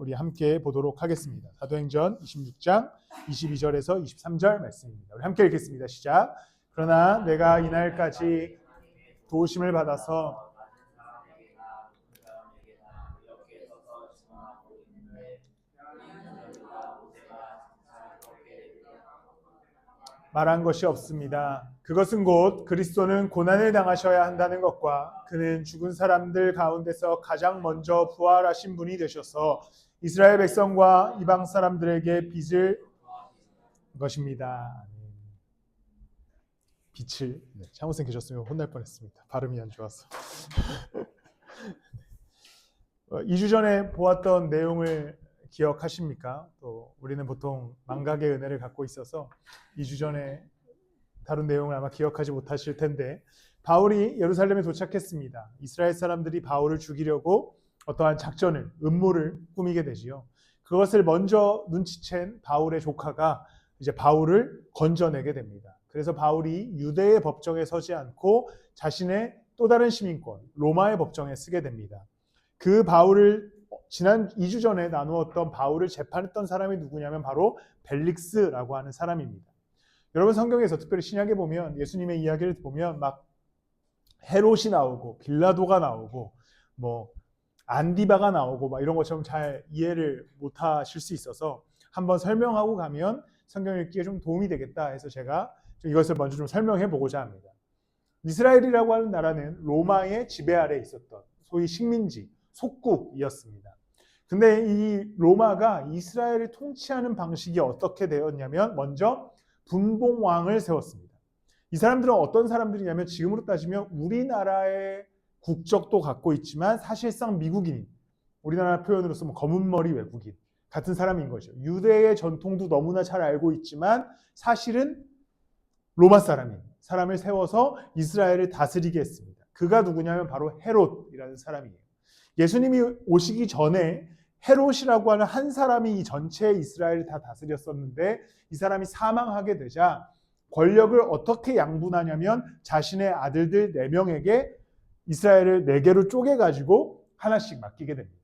우리 함께 보도록 하겠습니다. 사도행전 26장 22절에서 23절 말씀입니다. 우리 함께 읽겠습니다. 시작. 그러나 내가 이날까지 도우심을 받아서 말한 것이 없습니다. 그것은 곧 그리스도는 고난을 당하셔야 한다는 것과 그는 죽은 사람들 가운데서 가장 먼저 부활하신 분이 되셔서 이스라엘 백성과 이방 사람들에게 빛을 것입니다. 빛을 창호생 계셨으면 혼날 뻔했습니다. 발음이 안 좋아서. 2주 전에 보았던 내용을 기억하십니까? 또 우리는 보통 망각의 은혜를 갖고 있어서 2주 전에 다룬 내용을 아마 기억하지 못하실 텐데, 바울이 예루살렘에 도착했습니다. 이스라엘 사람들이 바울을 죽이려고 어떠한 작전을, 음모를 꾸미게 되지요. 그것을 먼저 눈치챈 바울의 조카가 이제 바울을 건져내게 됩니다. 그래서 바울이 유대의 법정에 서지 않고 자신의 또 다른 시민권, 로마의 법정에 쓰게 됩니다. 그 바울을 지난 2주 전에 나누었던 바울을 재판했던 사람이 누구냐면 바로 벨릭스라고 하는 사람입니다. 여러분, 성경에서 특별히 신약에 보면 예수님의 이야기를 보면 막 헤롯이 나오고 빌라도가 나오고 뭐 안디바가 나오고 막 이런 것처럼 잘 이해를 못하실 수 있어서 한번 설명하고 가면 성경 읽기에 좀 도움이 되겠다 해서 제가 이것을 먼저 좀 설명해 보고자 합니다. 이스라엘이라고 하는 나라는 로마의 지배 아래에 있었던 소위 식민지, 속국이었습니다. 근데 이 로마가 이스라엘을 통치하는 방식이 어떻게 되었냐면 먼저 분봉왕을 세웠습니다. 이 사람들은 어떤 사람들이냐면 지금으로 따지면 우리나라의 국적도 갖고 있지만 사실상 미국인, 우리나라 표현으로서 뭐 검은머리 외국인 같은 사람인 거죠. 유대의 전통도 너무나 잘 알고 있지만 사실은 로마 사람을 세워서 이스라엘을 다스리게 했습니다. 그가 누구냐면 바로 헤롯이라는 사람이에요. 예수님이 오시기 전에 헤롯이라고 하는 한 사람이 이 전체 이스라엘을 다 다스렸었는데 이 사람이 사망하게 되자 권력을 어떻게 양분하냐면 자신의 아들들 4명에게 이스라엘을 4개로 쪼개가지고 하나씩 맡기게 됩니다.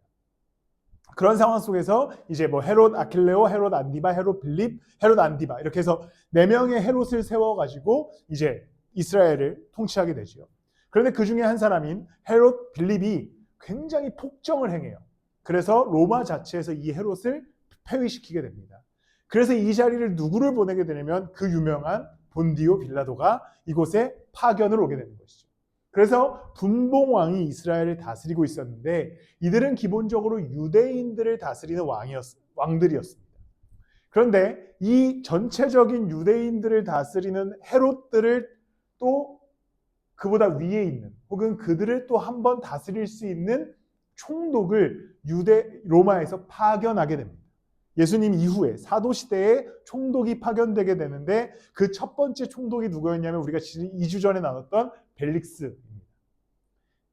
그런 상황 속에서 이제 뭐 헤롯 아킬레오, 헤롯 안디바, 헤롯 빌립, 헤롯 안디바 이렇게 해서 4명의 헤롯을 세워가지고 이제 이스라엘을 통치하게 되죠. 그런데 그 중에 한 사람인 헤롯 빌립이 굉장히 폭정을 행해요. 그래서 로마 자체에서 이 헤롯을 폐위시키게 됩니다. 그래서 이 자리를 누구를 보내게 되냐면 그 유명한 본디오 빌라도가 이곳에 파견을 오게 되는 것이죠. 그래서 분봉왕이 이스라엘을 다스리고 있었는데 이들은 기본적으로 유대인들을 다스리는 왕들이었습니다. 그런데 이 전체적인 유대인들을 다스리는 헤롯들을 또 그보다 위에 있는 혹은 그들을 또 한 번 다스릴 수 있는 총독을 로마에서 파견하게 됩니다. 예수님 이후에 사도시대에 총독이 파견되게 되는데 그 첫 번째 총독이 누구였냐면 우리가 2주 전에 나눴던 벨릭스입니다.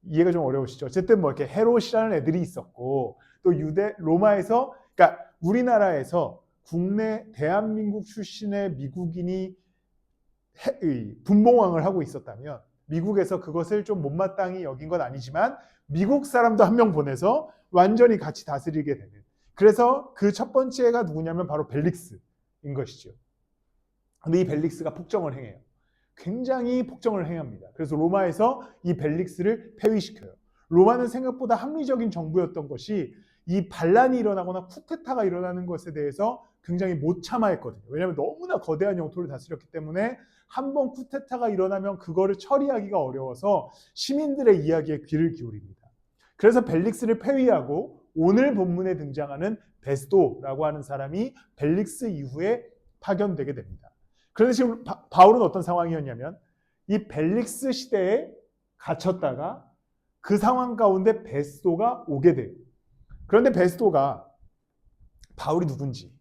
이해가 좀 어려우시죠? 어쨌든 뭐 이렇게 헤롯이라는 애들이 있었고 또 로마에서, 그러니까 우리나라에서 국내 대한민국 출신의 미국인이 분봉왕을 하고 있었다면 미국에서 그것을 좀 못마땅히 여긴 건 아니지만 미국 사람도 한 명 보내서 완전히 같이 다스리게 되는, 그래서 그 첫 번째가 누구냐면 바로 벨릭스인 것이죠. 근데 이 벨릭스가 폭정을 행해요. 굉장히 폭정을 행합니다. 그래서 로마에서 이 벨릭스를 폐위시켜요. 로마는 생각보다 합리적인 정부였던 것이 이 반란이 일어나거나 쿠데타가 일어나는 것에 대해서 굉장히 못 참아했거든요. 왜냐하면 너무나 거대한 영토를 다스렸기 때문에 한번 쿠데타가 일어나면 그거를 처리하기가 어려워서 시민들의 이야기에 귀를 기울입니다. 그래서 벨릭스를 폐위하고 오늘 본문에 등장하는 베스도라고 하는 사람이 벨릭스 이후에 파견되게 됩니다. 그런데 지금 바울은 어떤 상황이었냐면 이 벨릭스 시대에 갇혔다가 그 상황 가운데 베스도가 오게 돼요. 그런데 베스도가 바울이 누군지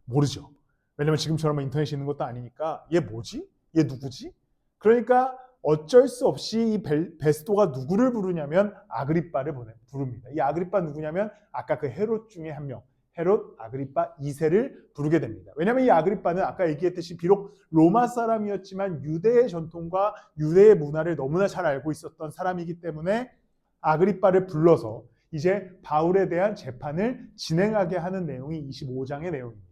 모르죠. 왜냐면 지금처럼 인터넷이 있는 것도 아니니까 얘 뭐지? 얘 누구지? 그러니까 어쩔 수 없이 이 베스도가 누구를 부르냐면 아그리빠를 부릅니다. 이 아그리빠 누구냐면 아까 그 헤롯 중에 한 명, 헤롯 아그리빠 2세를 부르게 됩니다. 왜냐하면 이 아그리빠는 아까 얘기했듯이 비록 로마 사람이었지만 유대의 전통과 유대의 문화를 너무나 잘 알고 있었던 사람이기 때문에 아그리빠를 불러서 이제 바울에 대한 재판을 진행하게 하는 내용이 25장의 내용입니다.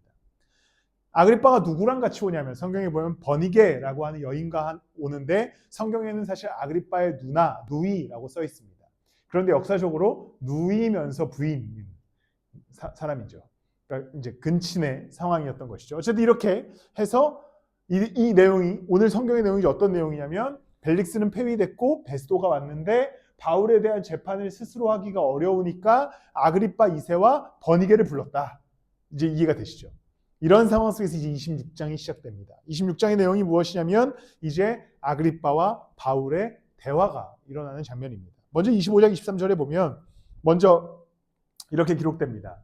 아그리빠가 누구랑 같이 오냐면 성경에 보면 버니게라고 하는 여인과 오는데 성경에는 사실 아그리빠의 누나, 누이라고 써 있습니다. 그런데 역사적으로 누이면서 부인인 사람이죠. 그러니까 이제 근친의 상황이었던 것이죠. 어쨌든 이렇게 해서 이 내용이 오늘 성경의 내용이 어떤 내용이냐면 벨릭스는 폐위됐고 베스도가 왔는데 바울에 대한 재판을 스스로 하기가 어려우니까 아그리빠 2세와 버니게를 불렀다. 이제 이해가 되시죠? 이런 상황 속에서 이제 26장이 시작됩니다. 26장의 내용이 무엇이냐면 이제 아그리빠와 바울의 대화가 일어나는 장면입니다. 먼저 25장 23절에 보면 먼저 이렇게 기록됩니다.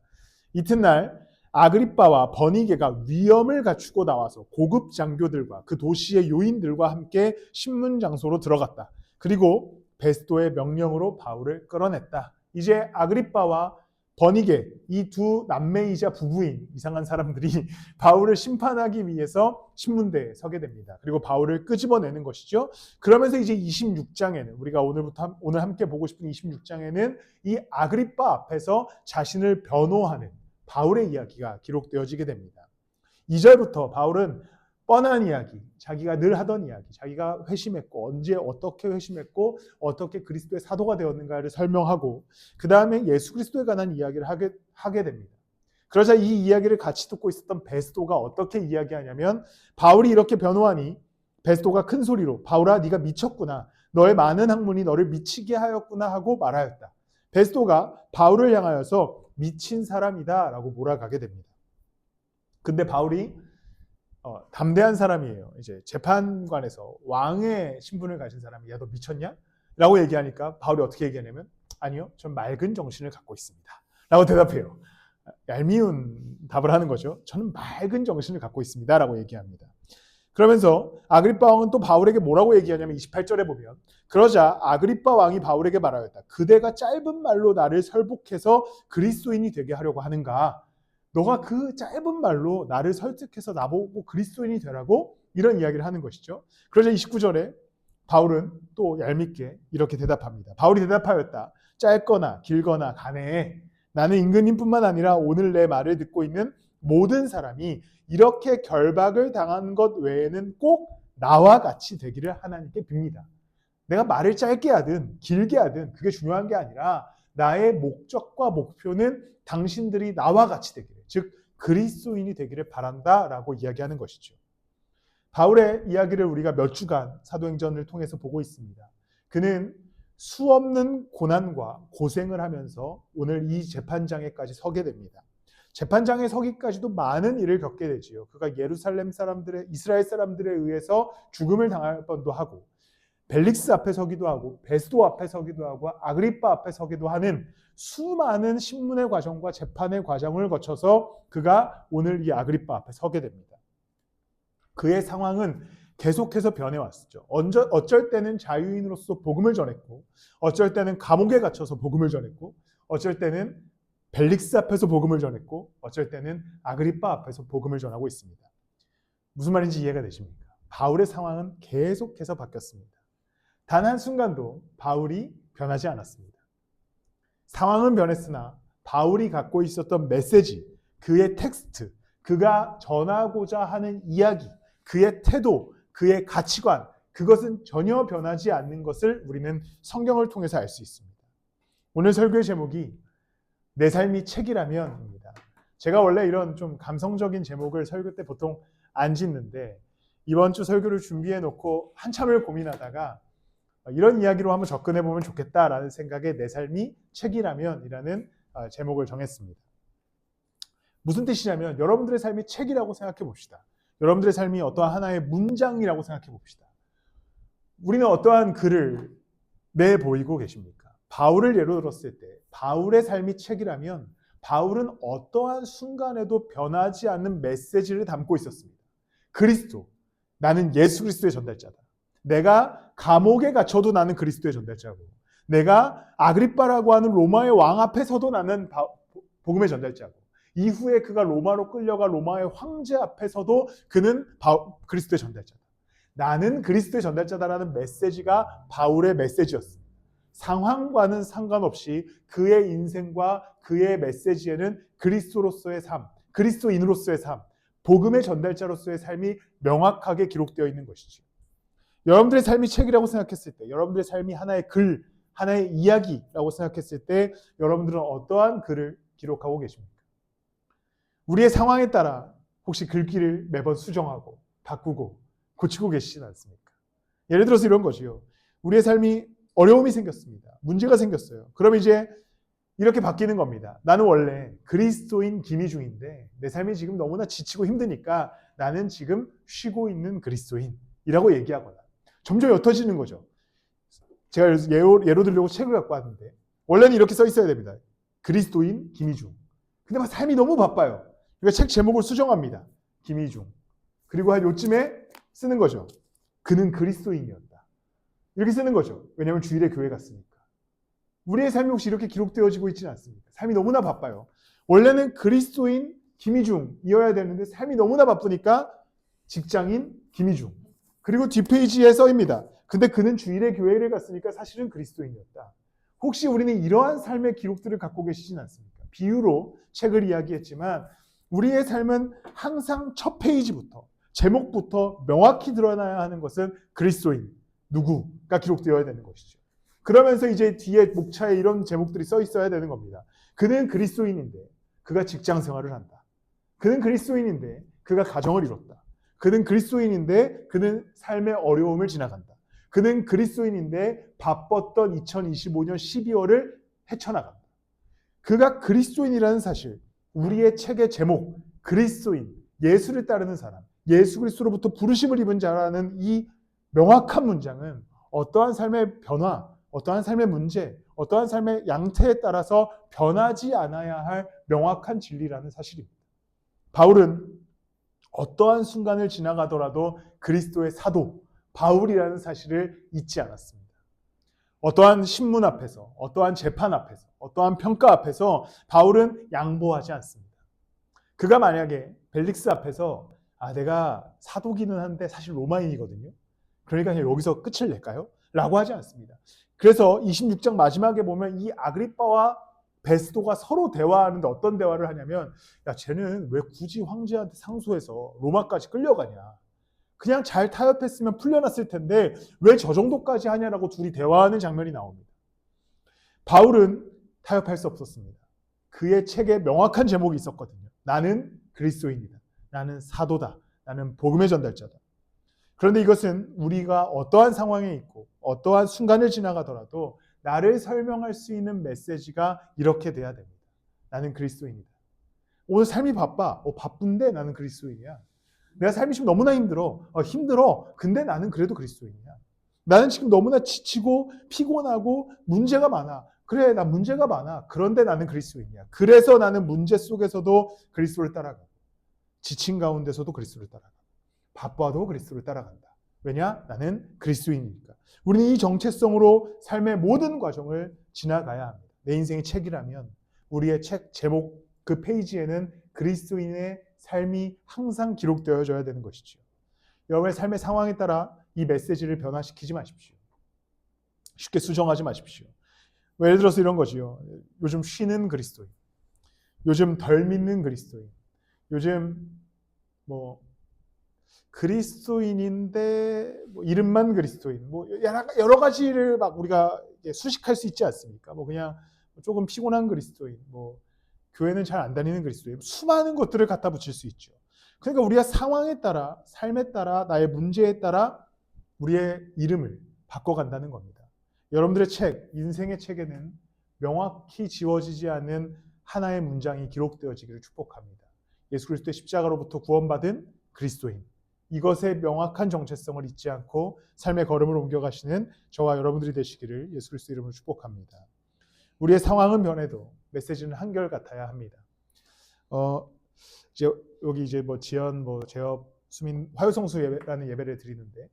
이튿날 아그리빠와 버니게가 위엄을 갖추고 나와서 고급 장교들과 그 도시의 요인들과 함께 신문 장소로 들어갔다. 그리고 베스도의 명령으로 바울을 끌어냈다. 이제 아그리빠와 버니게, 이 두 남매이자 부부인 이상한 사람들이 바울을 심판하기 위해서 신문대에 서게 됩니다. 그리고 바울을 끄집어내는 것이죠. 그러면서 이제 26장에는 우리가 오늘 함께 보고 싶은 26장에는 이 아그리빠 앞에서 자신을 변호하는 바울의 이야기가 기록되어지게 됩니다. 2절부터 바울은 뻔한 이야기, 자기가 늘 하던 이야기, 자기가 회심했고 언제 어떻게 회심했고 어떻게 그리스도의 사도가 되었는가를 설명하고 그 다음에 예수 그리스도에 관한 이야기를 하게 됩니다. 그러자 이 이야기를 같이 듣고 있었던 베스도가 어떻게 이야기하냐면 바울이 이렇게 변호하니 베스도가 큰 소리로 바울아 네가 미쳤구나. 너의 많은 학문이 너를 미치게 하였구나 하고 말하였다. 베스도가 바울을 향하여서 미친 사람이다 라고 몰아가게 됩니다. 근데 바울이 담대한 사람이에요. 이제 재판관에서 왕의 신분을 가진 사람이 야 너 미쳤냐? 라고 얘기하니까 바울이 어떻게 얘기하냐면 아니요 전 맑은 정신을 갖고 있습니다 라고 대답해요. 얄미운 답을 하는 거죠. 저는 맑은 정신을 갖고 있습니다 라고 얘기합니다. 그러면서 아그리빠 왕은 또 바울에게 뭐라고 얘기하냐면 28절에 보면 그러자 아그리빠 왕이 바울에게 말하였다. 그대가 짧은 말로 나를 설복해서 그리스도인이 되게 하려고 하는가? 너가 그 짧은 말로 나를 설득해서 나보고 그리스도인이 되라고? 이런 이야기를 하는 것이죠. 그러자 29절에 바울은 또 얄밉게 이렇게 대답합니다. 바울이 대답하였다. 짧거나 길거나 간에 나는 임금님뿐만 아니라 오늘 내 말을 듣고 있는 모든 사람이 이렇게 결박을 당한 것 외에는 꼭 나와 같이 되기를 하나님께 빕니다. 내가 말을 짧게 하든 길게 하든 그게 중요한 게 아니라 나의 목적과 목표는 당신들이 나와 같이 되기를, 즉 그리스도인이 되기를 바란다라고 이야기하는 것이죠. 바울의 이야기를 우리가 몇 주간 사도행전을 통해서 보고 있습니다. 그는 수없는 고난과 고생을 하면서 오늘 이 재판장에까지 서게 됩니다. 재판장에 서기까지도 많은 일을 겪게 되지요. 그가 예루살렘 사람들의, 이스라엘 사람들에 의해서 죽음을 당할 뻔도 하고 벨릭스 앞에 서기도 하고 베스도 앞에 서기도 하고 아그리빠 앞에 서기도 하는 수많은 신문의 과정과 재판의 과정을 거쳐서 그가 오늘 이 아그리빠 앞에 서게 됩니다. 그의 상황은 계속해서 변해왔었죠. 어쩔 때는 자유인으로서 복음을 전했고 어쩔 때는 감옥에 갇혀서 복음을 전했고 어쩔 때는 벨릭스 앞에서 복음을 전했고 어쩔 때는 아그리빠 앞에서 복음을 전하고 있습니다. 무슨 말인지 이해가 되십니까? 바울의 상황은 계속해서 바뀌었습니다. 단 한순간도 바울이 변하지 않았습니다. 상황은 변했으나 바울이 갖고 있었던 메시지, 그의 텍스트, 그가 전하고자 하는 이야기, 그의 태도, 그의 가치관, 그것은 전혀 변하지 않는 것을 우리는 성경을 통해서 알 수 있습니다. 오늘 설교의 제목이 내 삶이 책이라면입니다. 제가 원래 이런 좀 감성적인 제목을 설교 때 보통 안 짓는데 이번 주 설교를 준비해 놓고 한참을 고민하다가 이런 이야기로 한번 접근해 보면 좋겠다라는 생각에 내 삶이 책이라면이라는 제목을 정했습니다. 무슨 뜻이냐면 여러분들의 삶이 책이라고 생각해 봅시다. 여러분들의 삶이 어떠한 하나의 문장이라고 생각해 봅시다. 우리는 어떠한 글을 내보이고 계십니까? 바울을 예로 들었을 때 바울의 삶이 책이라면 바울은 어떠한 순간에도 변하지 않는 메시지를 담고 있었습니다. 그리스도, 나는 예수 그리스도의 전달자다. 내가 감옥에 갇혀도 나는 그리스도의 전달자고 내가 아그리빠라고 하는 로마의 왕 앞에서도 나는 복음의 전달자고 이후에 그가 로마로 끌려가 로마의 황제 앞에서도 그는 그리스도의 전달자다. 나는 그리스도의 전달자다라는 메시지가 바울의 메시지였습니다. 상황과는 상관없이 그의 인생과 그의 메시지에는 그리스도로서의 삶, 그리스도인으로서의 삶, 복음의 전달자로서의 삶이 명확하게 기록되어 있는 것이죠. 여러분들의 삶이 책이라고 생각했을 때, 여러분들의 삶이 하나의 글, 하나의 이야기라고 생각했을 때 여러분들은 어떠한 글을 기록하고 계십니까? 우리의 상황에 따라 혹시 글귀를 매번 수정하고 바꾸고 고치고 계시진 않습니까? 예를 들어서 이런 거지요. 우리의 삶이 어려움이 생겼습니다. 문제가 생겼어요. 그럼 이제 이렇게 바뀌는 겁니다. 나는 원래 그리스도인 김희중인데 내 삶이 지금 너무나 지치고 힘드니까 나는 지금 쉬고 있는 그리스도인이라고 얘기하거나 점점 옅어지는 거죠. 제가 예로 들려고 책을 갖고 왔는데 원래는 이렇게 써 있어야 됩니다. 그리스도인 김희중. 근데 막 삶이 너무 바빠요. 그러니까 책 제목을 수정합니다. 김희중. 그리고 한 요쯤에 쓰는 거죠. 그는 그리스도인이었다. 이렇게 쓰는 거죠. 왜냐하면 주일에 교회 갔으니까. 우리의 삶이 혹시 이렇게 기록되어지고 있지는 않습니까? 삶이 너무나 바빠요. 원래는 그리스도인 김희중이어야 되는데 삶이 너무나 바쁘니까 직장인 김희중. 그리고 뒷페이지에 써입니다. 근데 그는 주일에 교회를 갔으니까 사실은 그리스도인이었다. 혹시 우리는 이러한 삶의 기록들을 갖고 계시진 않습니까? 비유로 책을 이야기했지만 우리의 삶은 항상 첫 페이지부터 제목부터 명확히 드러나야 하는 것은 그리스도인, 누구가 기록되어야 되는 것이죠. 그러면서 이제 뒤에 목차에 이런 제목들이 써 있어야 되는 겁니다. 그는 그리스도인인데 그가 직장 생활을 한다. 그는 그리스도인인데 그가 가정을 이뤘다. 그는 그리스도인인데 그는 삶의 어려움을 지나간다. 그는 그리스도인인데 바빴던 2025년 12월을 헤쳐나간다. 그가 그리스도인이라는 사실, 우리의 책의 제목, 그리스도인, 예수를 따르는 사람, 예수 그리스도로부터 부르심을 입은 자라는 이 명확한 문장은 어떠한 삶의 변화, 어떠한 삶의 문제, 어떠한 삶의 양태에 따라서 변하지 않아야 할 명확한 진리라는 사실입니다. 바울은 어떠한 순간을 지나가더라도 그리스도의 사도, 바울이라는 사실을 잊지 않았습니다. 어떠한 신문 앞에서, 어떠한 재판 앞에서, 어떠한 평가 앞에서 바울은 양보하지 않습니다. 그가 만약에 벨릭스 앞에서 내가 사도기는 한데 사실 로마인이거든요. 그러니까 그냥 여기서 끝을 낼까요? 라고 하지 않습니다. 그래서 26장 마지막에 보면 이 아그리빠와 베스도가 서로 대화하는데 어떤 대화를 하냐면 야 쟤는 왜 굳이 황제한테 상소해서 로마까지 끌려가냐. 그냥 잘 타협했으면 풀려났을 텐데 왜 저 정도까지 하냐라고 둘이 대화하는 장면이 나옵니다. 바울은 타협할 수 없었습니다. 그의 책에 명확한 제목이 있었거든요. 나는 그리스도인이다. 나는 사도다. 나는 복음의 전달자다. 그런데 이것은 우리가 어떠한 상황에 있고 어떠한 순간을 지나가더라도 나를 설명할 수 있는 메시지가 이렇게 돼야 됩니다. 나는 그리스도인이다. 오늘 삶이 바빠. 바쁜데 나는 그리스도인이야. 내가 삶이 지금 너무나 힘들어. 힘들어. 근데 나는 그래도 그리스도인이야. 나는 지금 너무나 지치고 피곤하고 문제가 많아. 그래, 나 문제가 많아. 그런데 나는 그리스도인이야. 그래서 나는 문제 속에서도 그리스도를 따라가. 지친 가운데서도 그리스도를 따라가. 바빠도 그리스도를 따라간다. 왜냐? 나는 그리스도인이니까. 우리는 이 정체성으로 삶의 모든 과정을 지나가야 합니다. 내 인생의 책이라면 우리의 책 제목 그 페이지에는 그리스도인의 삶이 항상 기록되어져야 되는 것이죠. 여러분의 삶의 상황에 따라 이 메시지를 변화시키지 마십시오. 쉽게 수정하지 마십시오. 예를 들어서 이런 거지요. 요즘 쉬는 그리스도인, 요즘 덜 믿는 그리스도인, 요즘 그리스도인인데 이름만 그리스도인, 여러 가지를 막 우리가 수식할 수 있지 않습니까? 그냥 조금 피곤한 그리스도인, 교회는 잘 안 다니는 그리스도인, 수많은 것들을 갖다 붙일 수 있죠. 그러니까 우리가 상황에 따라, 삶에 따라, 나의 문제에 따라 우리의 이름을 바꿔간다는 겁니다. 여러분들의 책, 인생의 책에는 명확히 지워지지 않은 하나의 문장이 기록되어지기를 축복합니다. 예수 그리스도의 십자가로부터 구원받은 그리스도인. 이것의 명확한 정체성을 잊지 않고 삶의 걸음을 옮겨가시는 저와 여러분들이 되시기를 예수 그리스도 이름으로 축복합니다. 우리의 상황은 변해도 메시지는 한결같아야 합니다. 이제 여기 이제 지연, 재업, 수민, 화요성수라는 예배를 드리는데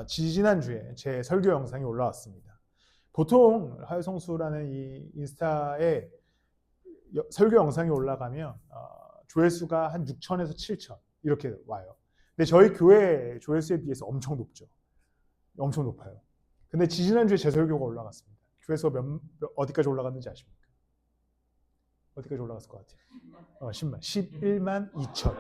지지난주에 제 설교 영상이 올라왔습니다. 보통 화요성수라는 이 인스타에 설교 영상이 올라가면 조회수가 한 6,000에서 7,000 이렇게 와요. 근데 저희 교회 조회수에 비해서 엄청 높죠. 엄청 높아요. 근데 지지난주에 제 설교가 올라갔습니다. 조회수 어디까지 올라갔는지 아십니까? 어디까지 올라갔을 것 같아요? 10만. 11만 2천.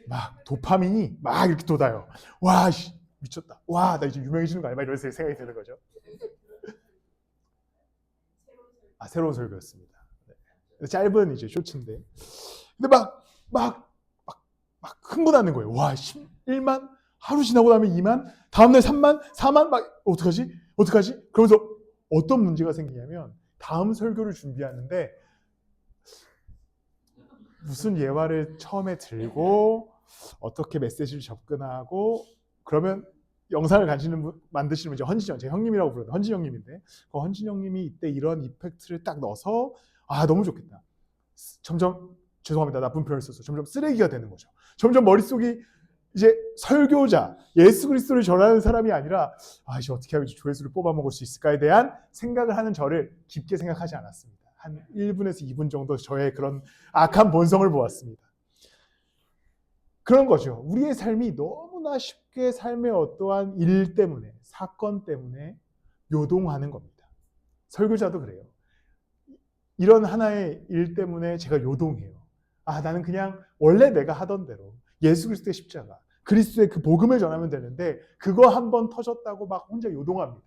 막 도파민이 막 이렇게 돋아요. 와, 미쳤다. 와, 나 이제 유명해지는 거 아니야? 이런 생각이 드는 거죠. 새로운 설교였습니다. 네. 짧은 이제 쇼츠인데. 근데 막 흥분하는 거예요. 와, 11만? 하루 지나고 나면 2만? 다음날 3만? 4만? 막 어떡하지? 그러면서 어떤 문제가 생기냐면 다음 설교를 준비하는데 무슨 예화를 처음에 들고 어떻게 메시지를 접근하고 그러면 영상을 만드시는 분, 헌진영, 제 형님이라고 부르는 헌진 형님인데 그 헌진 형님이 이때 이런 이펙트를 딱 넣어서 너무 좋겠다. 점점 죄송합니다. 나쁜 표현을 써서 점점 쓰레기가 되는 거죠. 점점 머릿속이 이제 설교자, 예수 그리스도를 전하는 사람이 아니라 이제 어떻게 하면 조회수를 뽑아먹을 수 있을까에 대한 생각을 하는 저를 깊게 생각하지 않았습니다. 한 1분에서 2분 정도 저의 그런 악한 본성을 보았습니다. 그런 거죠. 우리의 삶이 너무나 쉽게 삶의 어떠한 일 때문에, 사건 때문에 요동하는 겁니다. 설교자도 그래요. 이런 하나의 일 때문에 제가 요동해요. 나는 그냥 원래 내가 하던 대로 예수 그리스도의 십자가, 그리스도의 그 복음을 전하면 되는데 그거 한번 터졌다고 막 혼자 요동합니다.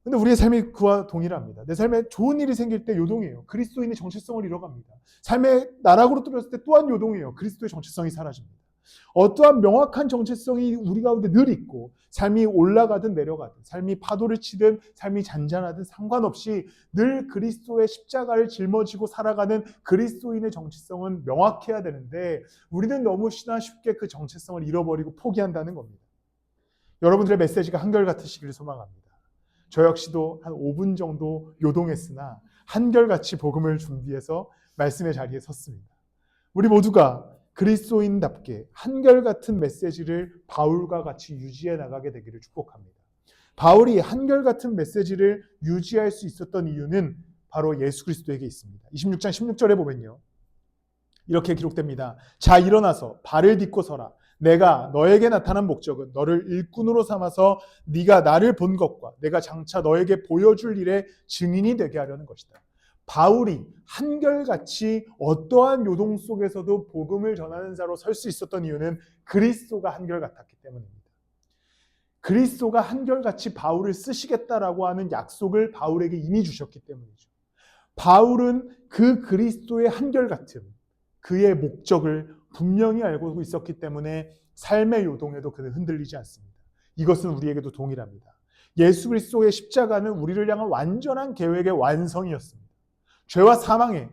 근데 우리의 삶이 그와 동일합니다. 내 삶에 좋은 일이 생길 때 요동해요. 그리스도인의 정체성을 잃어갑니다. 삶의 나락으로 떨어졌을 때 또한 요동해요. 그리스도의 정체성이 사라집니다. 어떠한 명확한 정체성이 우리 가운데 늘 있고 삶이 올라가든 내려가든 삶이 파도를 치든 삶이 잔잔하든 상관없이 늘 그리스도의 십자가를 짊어지고 살아가는 그리스도인의 정체성은 명확해야 되는데 우리는 너무나 쉽게 그 정체성을 잃어버리고 포기한다는 겁니다. 여러분들의 메시지가 한결같으시기를 소망합니다. 저 역시도 한 5분 정도 요동했으나 한결같이 복음을 준비해서 말씀의 자리에 섰습니다. 우리 모두가 그리스도인답게 한결같은 메시지를 바울과 같이 유지해 나가게 되기를 축복합니다. 바울이 한결같은 메시지를 유지할 수 있었던 이유는 바로 예수 그리스도에게 있습니다. 26장 16절에 보면요. 이렇게 기록됩니다. 자, 일어나서 발을 딛고 서라. 내가 너에게 나타난 목적은 너를 일꾼으로 삼아서 네가 나를 본 것과 내가 장차 너에게 보여줄 일의 증인이 되게 하려는 것이다. 바울이 한결같이 어떠한 요동 속에서도 복음을 전하는 자로 설 수 있었던 이유는 그리스도가 한결같았기 때문입니다. 그리스도가 한결같이 바울을 쓰시겠다라고 하는 약속을 바울에게 이미 주셨기 때문이죠. 바울은 그 그리스도의 한결같음, 그의 목적을 분명히 알고 있었기 때문에 삶의 요동에도 그는 흔들리지 않습니다. 이것은 우리에게도 동일합니다. 예수 그리스도의 십자가는 우리를 향한 완전한 계획의 완성이었습니다. 죄와 사망에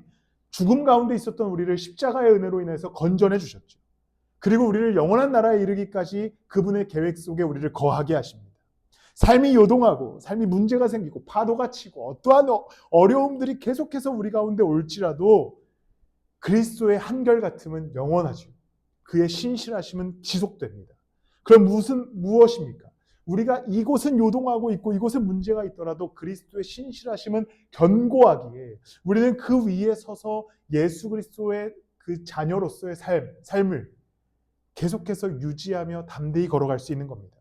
죽음 가운데 있었던 우리를 십자가의 은혜로 인해서 건져내 주셨죠. 그리고 우리를 영원한 나라에 이르기까지 그분의 계획 속에 우리를 거하게 하십니다. 삶이 요동하고 삶이 문제가 생기고 파도가 치고 어떠한 어려움들이 계속해서 우리 가운데 올지라도 그리스도의 한결같음은 영원하죠. 그의 신실하심은 지속됩니다. 그럼 무엇입니까? 우리가 이곳은 요동하고 있고 이곳은 문제가 있더라도 그리스도의 신실하심은 견고하기에 우리는 그 위에 서서 예수 그리스도의 그 자녀로서의 삶을 계속해서 유지하며 담대히 걸어갈 수 있는 겁니다.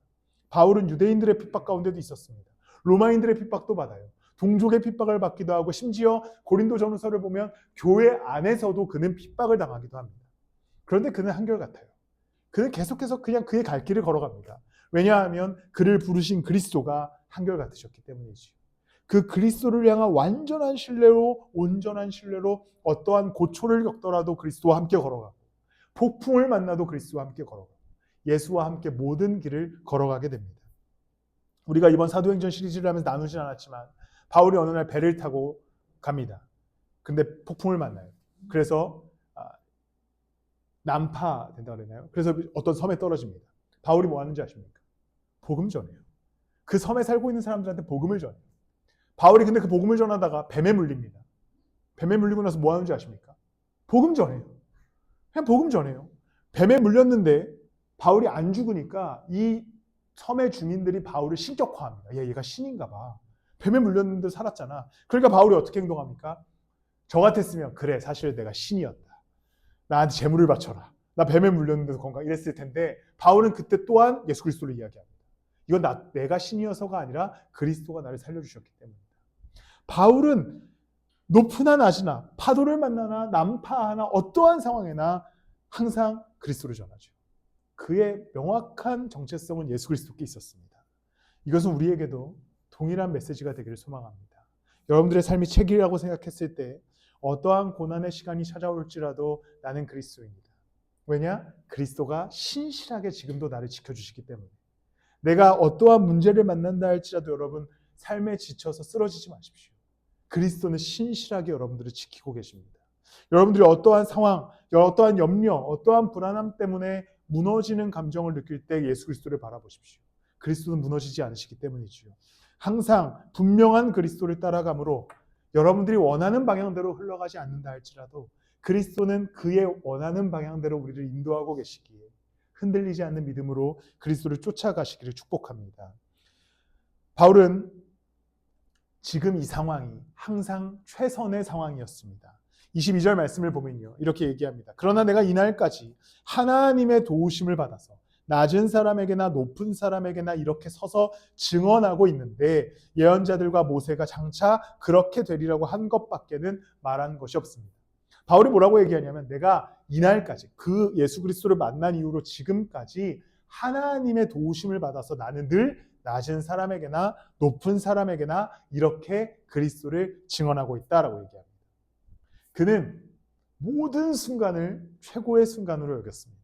바울은 유대인들의 핍박 가운데도 있었습니다. 로마인들의 핍박도 받아요. 동족의 핍박을 받기도 하고 심지어 고린도 전후서를 보면 교회 안에서도 그는 핍박을 당하기도 합니다. 그런데 그는 한결같아요. 그는 계속해서 그냥 그의 갈 길을 걸어갑니다. 왜냐하면 그를 부르신 그리스도가 한결같으셨기 때문이지요. 그 그리스도를 향한 완전한 신뢰로 온전한 신뢰로 어떠한 고초를 겪더라도 그리스도와 함께 걸어가고 폭풍을 만나도 그리스도와 함께 걸어가고 예수와 함께 모든 길을 걸어가게 됩니다. 우리가 이번 사도행전 시리즈를 하면서 나누진 않았지만 바울이 어느 날 배를 타고 갑니다. 근데 폭풍을 만나요. 그래서 난파된다고 그러나요? 그래서 어떤 섬에 떨어집니다. 바울이 뭐 하는지 아십니까? 복음 전해요. 그 섬에 살고 있는 사람들한테 복음을 전해요. 바울이 근데 그 복음을 전하다가 뱀에 물립니다. 뱀에 물리고 나서 뭐 하는지 아십니까? 복음 전해요. 그냥 복음 전해요. 뱀에 물렸는데 바울이 안 죽으니까 이 섬의 주민들이 바울을 신격화합니다. 얘가 신인가 봐. 뱀에 물렸는데 살았잖아. 그러니까 바울이 어떻게 행동합니까? 저 같았으면 그래 사실 내가 신이었다. 나한테 재물을 바쳐라. 나 뱀에 물렸는데도 건강 이랬을 텐데 바울은 그때 또한 예수 그리스도를 이야기합니다. 이건 내가 신이어서가 아니라 그리스도가 나를 살려주셨기 때문이다. 바울은 높으나 낮으나 파도를 만나나 난파하나 어떠한 상황에나 항상 그리스도를 전하죠. 그의 명확한 정체성은 예수 그리스도께 있었습니다. 이것은 우리에게도 동일한 메시지가 되기를 소망합니다. 여러분들의 삶이 책이라고 생각했을 때 어떠한 고난의 시간이 찾아올지라도 나는 그리스도입니다. 왜냐? 그리스도가 신실하게 지금도 나를 지켜주시기 때문에. 내가 어떠한 문제를 만난다 할지라도 여러분 삶에 지쳐서 쓰러지지 마십시오. 그리스도는 신실하게 여러분들을 지키고 계십니다. 여러분들이 어떠한 상황, 어떠한 염려, 어떠한 불안함 때문에 무너지는 감정을 느낄 때 예수 그리스도를 바라보십시오. 그리스도는 무너지지 않으시기 때문이지요. 항상 분명한 그리스도를 따라가므로 여러분들이 원하는 방향대로 흘러가지 않는다 할지라도 그리스도는 그의 원하는 방향대로 우리를 인도하고 계시기에 흔들리지 않는 믿음으로 그리스도를 쫓아가시기를 축복합니다. 바울은 지금 이 상황이 항상 최선의 상황이었습니다. 22절 말씀을 보면요. 이렇게 얘기합니다. 그러나 내가 이날까지 하나님의 도우심을 받아서 낮은 사람에게나 높은 사람에게나 이렇게 서서 증언하고 있는데 예언자들과 모세가 장차 그렇게 되리라고 한 것밖에는 말한 것이 없습니다. 바울이 뭐라고 얘기하냐면 내가 이날까지 그 예수 그리스도를 만난 이후로 지금까지 하나님의 도우심을 받아서 나는 늘 낮은 사람에게나 높은 사람에게나 이렇게 그리스도를 증언하고 있다라고 얘기합니다. 그는 모든 순간을 최고의 순간으로 여겼습니다.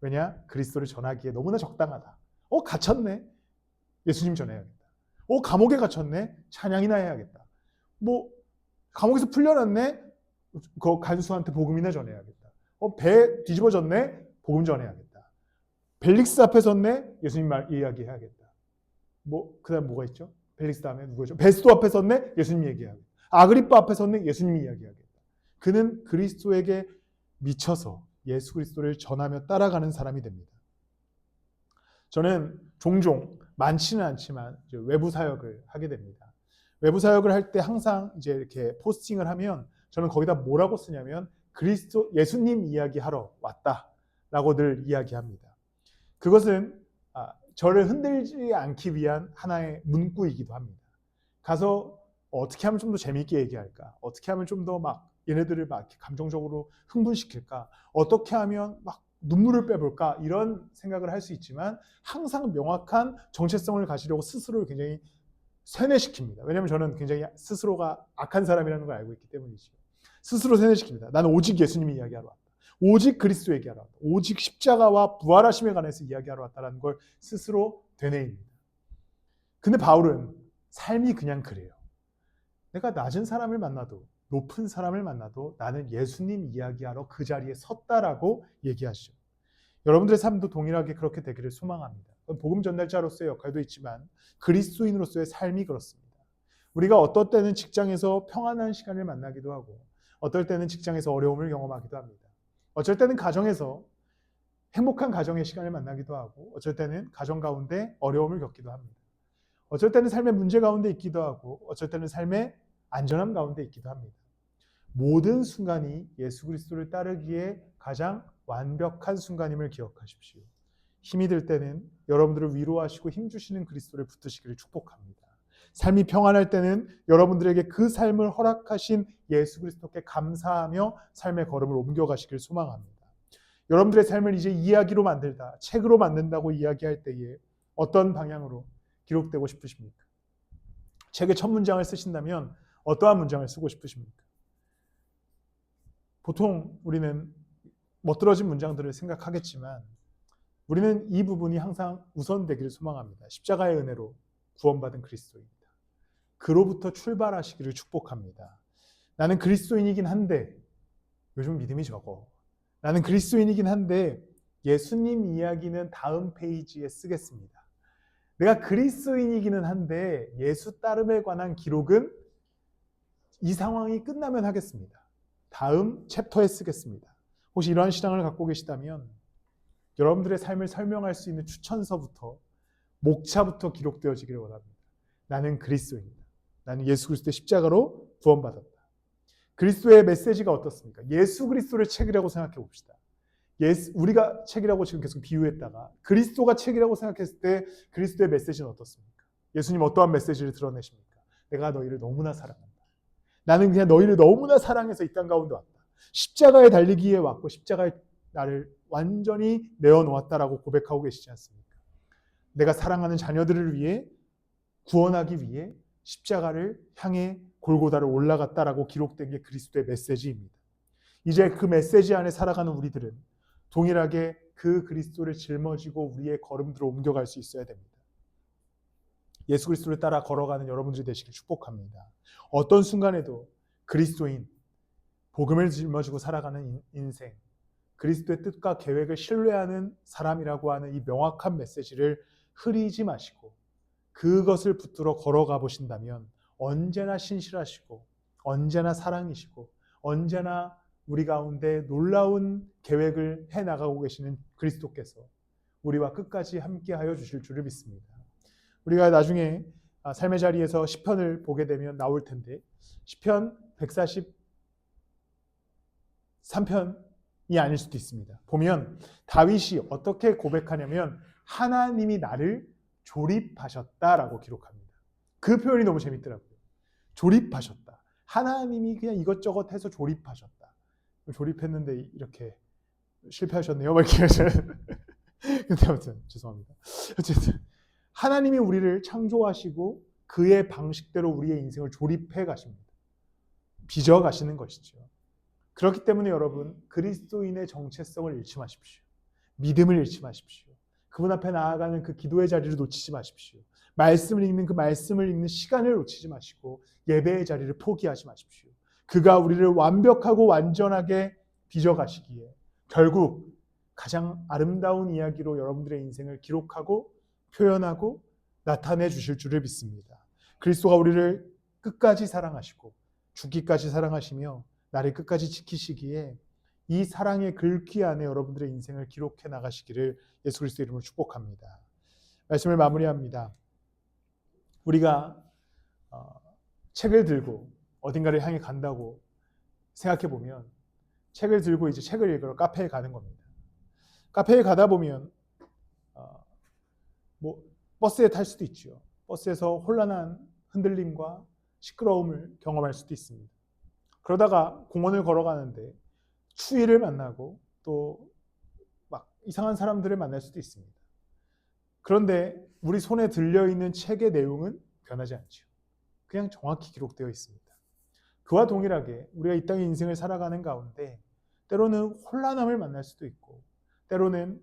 왜냐? 그리스도를 전하기에 너무나 적당하다. 갇혔네. 예수님 전해야겠다. 감옥에 갇혔네. 찬양이나 해야겠다. 감옥에서 풀려났네. 그 간수한테 복음이나 전해야겠다. 배 뒤집어졌네. 복음 전해야겠다. 벨릭스 앞에 섰네. 예수님 말 이야기해야겠다. 그다음 뭐가 있죠? 벨릭스 다음에 누구죠? 베스도 앞에 섰네. 예수님 얘기하겠다. 아그리빠 앞에 섰네. 예수님 이야기하겠다. 그는 그리스도에게 미쳐서 예수 그리스도를 전하며 따라가는 사람이 됩니다. 저는 종종 많지는 않지만 외부 사역을 하게 됩니다. 외부 사역을 할 때 항상 이제 이렇게 포스팅을 하면 저는 거기다 뭐라고 쓰냐면 예수님 이야기하러 왔다라고 늘 이야기합니다. 그것은 저를 흔들지 않기 위한 하나의 문구이기도 합니다. 가서 어떻게 하면 좀 더 재미있게 얘기할까? 어떻게 하면 좀 더 얘네들을 이렇게 감정적으로 흥분시킬까? 어떻게 하면 눈물을 빼볼까? 이런 생각을 할 수 있지만 항상 명확한 정체성을 가지려고 스스로를 굉장히 세뇌시킵니다. 왜냐하면 저는 굉장히 스스로가 악한 사람이라는 걸 알고 있기 때문이죠. 스스로 세뇌시킵니다. 나는 오직 예수님이 이야기하러 왔다. 오직 그리스도 얘기하러 왔다. 오직 십자가와 부활하심에 관해서 이야기하러 왔다는 걸 스스로 되뇌입니다. 근데 바울은 삶이 그냥 그래요. 내가 낮은 사람을 만나도 높은 사람을 만나도 나는 예수님 이야기하러 그 자리에 섰다라고 얘기하시죠. 여러분들의 삶도 동일하게 그렇게 되기를 소망합니다. 복음 전달자로서의 역할도 있지만 그리스도인으로서의 삶이 그렇습니다. 우리가 어떨 때는 직장에서 평안한 시간을 만나기도 하고 어떨 때는 직장에서 어려움을 경험하기도 합니다. 어쩔 때는 가정에서 행복한 가정의 시간을 만나기도 하고 어쩔 때는 가정 가운데 어려움을 겪기도 합니다. 어쩔 때는 삶의 문제 가운데 있기도 하고 어쩔 때는 삶의 안전함 가운데 있기도 합니다. 모든 순간이 예수 그리스도를 따르기에 가장 완벽한 순간임을 기억하십시오. 힘이 들 때는 여러분들을 위로하시고 힘주시는 그리스도를 붙드시기를 축복합니다. 삶이 평안할 때는 여러분들에게 그 삶을 허락하신 예수 그리스도께 감사하며 삶의 걸음을 옮겨가시길 소망합니다. 여러분들의 삶을 이제 이야기로 만들다, 책으로 만든다고 이야기할 때에 어떤 방향으로 기록되고 싶으십니까? 책의 첫 문장을 쓰신다면 어떠한 문장을 쓰고 싶으십니까? 보통 우리는 멋들어진 문장들을 생각하겠지만 우리는 이 부분이 항상 우선되기를 소망합니다. 십자가의 은혜로 구원받은 그리스도입니다. 그로부터 출발하시기를 축복합니다. 나는 그리스도인이긴 한데 요즘 믿음이 적어. 나는 그리스도인이긴 한데 예수님 이야기는 다음 페이지에 쓰겠습니다. 내가 그리스도인이기는 한데 예수 따름에 관한 기록은 이 상황이 끝나면 하겠습니다. 다음 챕터에 쓰겠습니다. 혹시 이러한 신앙을 갖고 계시다면 여러분들의 삶을 설명할 수 있는 추천서부터 목차부터 기록되어지기를 원합니다. 나는 그리스도입니다. 나는 예수 그리스도의 십자가로 구원받았다. 그리스도의 메시지가 어떻습니까? 예수 그리스도를 책이라고 생각해 봅시다. 우리가 책이라고 지금 계속 비유했다가 그리스도가 책이라고 생각했을 때 그리스도의 메시지는 어떻습니까? 예수님 어떠한 메시지를 드러내십니까? 내가 너희를 너무나 사랑한다. 나는 그냥 너희를 너무나 사랑해서 이 땅 가운데 왔다. 십자가에 달리기에 왔고 십자가에 나를 완전히 내어놓았다라고 고백하고 계시지 않습니까? 내가 사랑하는 자녀들을 위해 구원하기 위해 십자가를 향해 골고다를 올라갔다라고 기록된 게 그리스도의 메시지입니다. 이제 그 메시지 안에 살아가는 우리들은 동일하게 그 그리스도를 짊어지고 우리의 걸음들을 옮겨갈 수 있어야 됩니다. 예수 그리스도를 따라 걸어가는 여러분들이 되시길 축복합니다. 어떤 순간에도 그리스도인, 복음을 짊어지고 살아가는 인생, 그리스도의 뜻과 계획을 신뢰하는 사람이라고 하는 이 명확한 메시지를 흐리지 마시고 그것을 붙들어 걸어가 보신다면 언제나 신실하시고 언제나 사랑이시고 언제나 우리 가운데 놀라운 계획을 해나가고 계시는 그리스도께서 우리와 끝까지 함께하여 주실 줄을 믿습니다. 우리가 나중에 삶의 자리에서 시편을 보게 되면 나올 텐데 시편 143편이 아닐 수도 있습니다. 보면 다윗이 어떻게 고백하냐면 하나님이 나를 조립하셨다라고 기록합니다. 그 표현이 너무 재밌더라고요. 조립하셨다. 하나님이 그냥 이것저것 해서 조립하셨다. 조립했는데 이렇게 실패하셨네요. 막 이렇게. 근데 아무튼 죄송합니다. 어쨌든 하나님이 우리를 창조하시고 그의 방식대로 우리의 인생을 조립해 가십니다. 빚어 가시는 것이죠. 그렇기 때문에 여러분 그리스도인의 정체성을 잃지 마십시오. 믿음을 잃지 마십시오. 그분 앞에 나아가는 그 기도의 자리를 놓치지 마십시오. 말씀을 읽는 그 말씀을 읽는 시간을 놓치지 마시고 예배의 자리를 포기하지 마십시오. 그가 우리를 완벽하고 완전하게 빚어가시기에 결국 가장 아름다운 이야기로 여러분들의 인생을 기록하고 표현하고 나타내 주실 줄을 믿습니다. 그리스도가 우리를 끝까지 사랑하시고 죽기까지 사랑하시며 나를 끝까지 지키시기에 이 사랑의 글귀 안에 여러분들의 인생을 기록해 나가시기를 예수 그리스도의 이름으로 축복합니다. 말씀을 마무리합니다. 우리가 책을 들고 어딘가를 향해 간다고 생각해 보면 책을 들고 이제 책을 읽으러 카페에 가는 겁니다. 카페에 가다 보면 버스에 탈 수도 있죠. 버스에서 혼란한 흔들림과 시끄러움을 경험할 수도 있습니다. 그러다가 공원을 걸어가는데 추위를 만나고 또 막 이상한 사람들을 만날 수도 있습니다. 그런데 우리 손에 들려있는 책의 내용은 변하지 않죠. 그냥 정확히 기록되어 있습니다. 그와 동일하게 우리가 이 땅의 인생을 살아가는 가운데 때로는 혼란함을 만날 수도 있고 때로는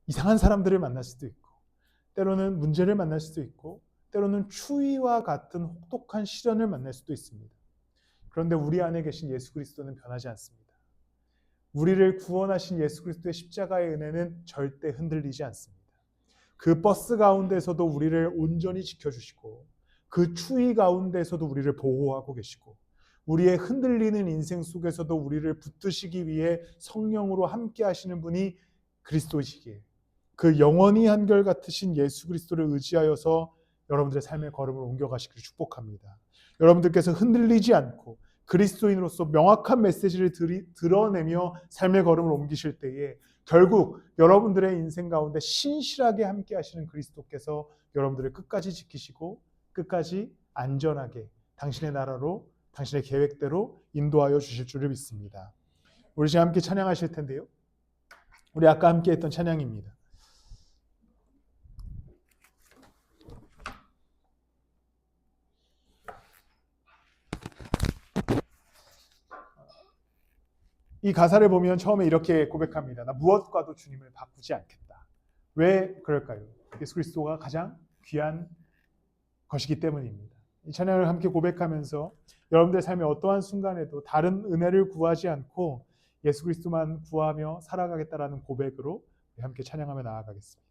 이상한 사람들을 만날 수도 있고 때로는 문제를 만날 수도 있고 때로는 추위와 같은 혹독한 시련을 만날 수도 있습니다. 그런데 우리 안에 계신 예수 그리스도는 변하지 않습니다. 우리를 구원하신 예수 그리스도의 십자가의 은혜는 절대 흔들리지 않습니다. 그 버스 가운데서도 우리를 온전히 지켜주시고 그 추위 가운데서도 우리를 보호하고 계시고 우리의 흔들리는 인생 속에서도 우리를 붙드시기 위해 성령으로 함께 하시는 분이 그리스도이시기에 그 영원히 한결같으신 예수 그리스도를 의지하여서 여러분들의 삶의 걸음을 옮겨가시기를 축복합니다. 여러분들께서 흔들리지 않고 그리스도인으로서 명확한 메시지를 드러내며 삶의 걸음을 옮기실 때에 결국 여러분들의 인생 가운데 신실하게 함께 하시는 그리스도께서 여러분들을 끝까지 지키시고 끝까지 안전하게 당신의 나라로 당신의 계획대로 인도하여 주실 줄을 믿습니다. 우리 지금 함께 찬양하실 텐데요. 우리 아까 함께 했던 찬양입니다. 이 가사를 보면 처음에 이렇게 고백합니다. 나 무엇과도 주님을 바꾸지 않겠다. 왜 그럴까요? 예수 그리스도가 가장 귀한 것이기 때문입니다. 이 찬양을 함께 고백하면서 여러분들의 삶의 어떠한 순간에도 다른 은혜를 구하지 않고 예수 그리스도만 구하며 살아가겠다라는 고백으로 함께 찬양하며 나아가겠습니다.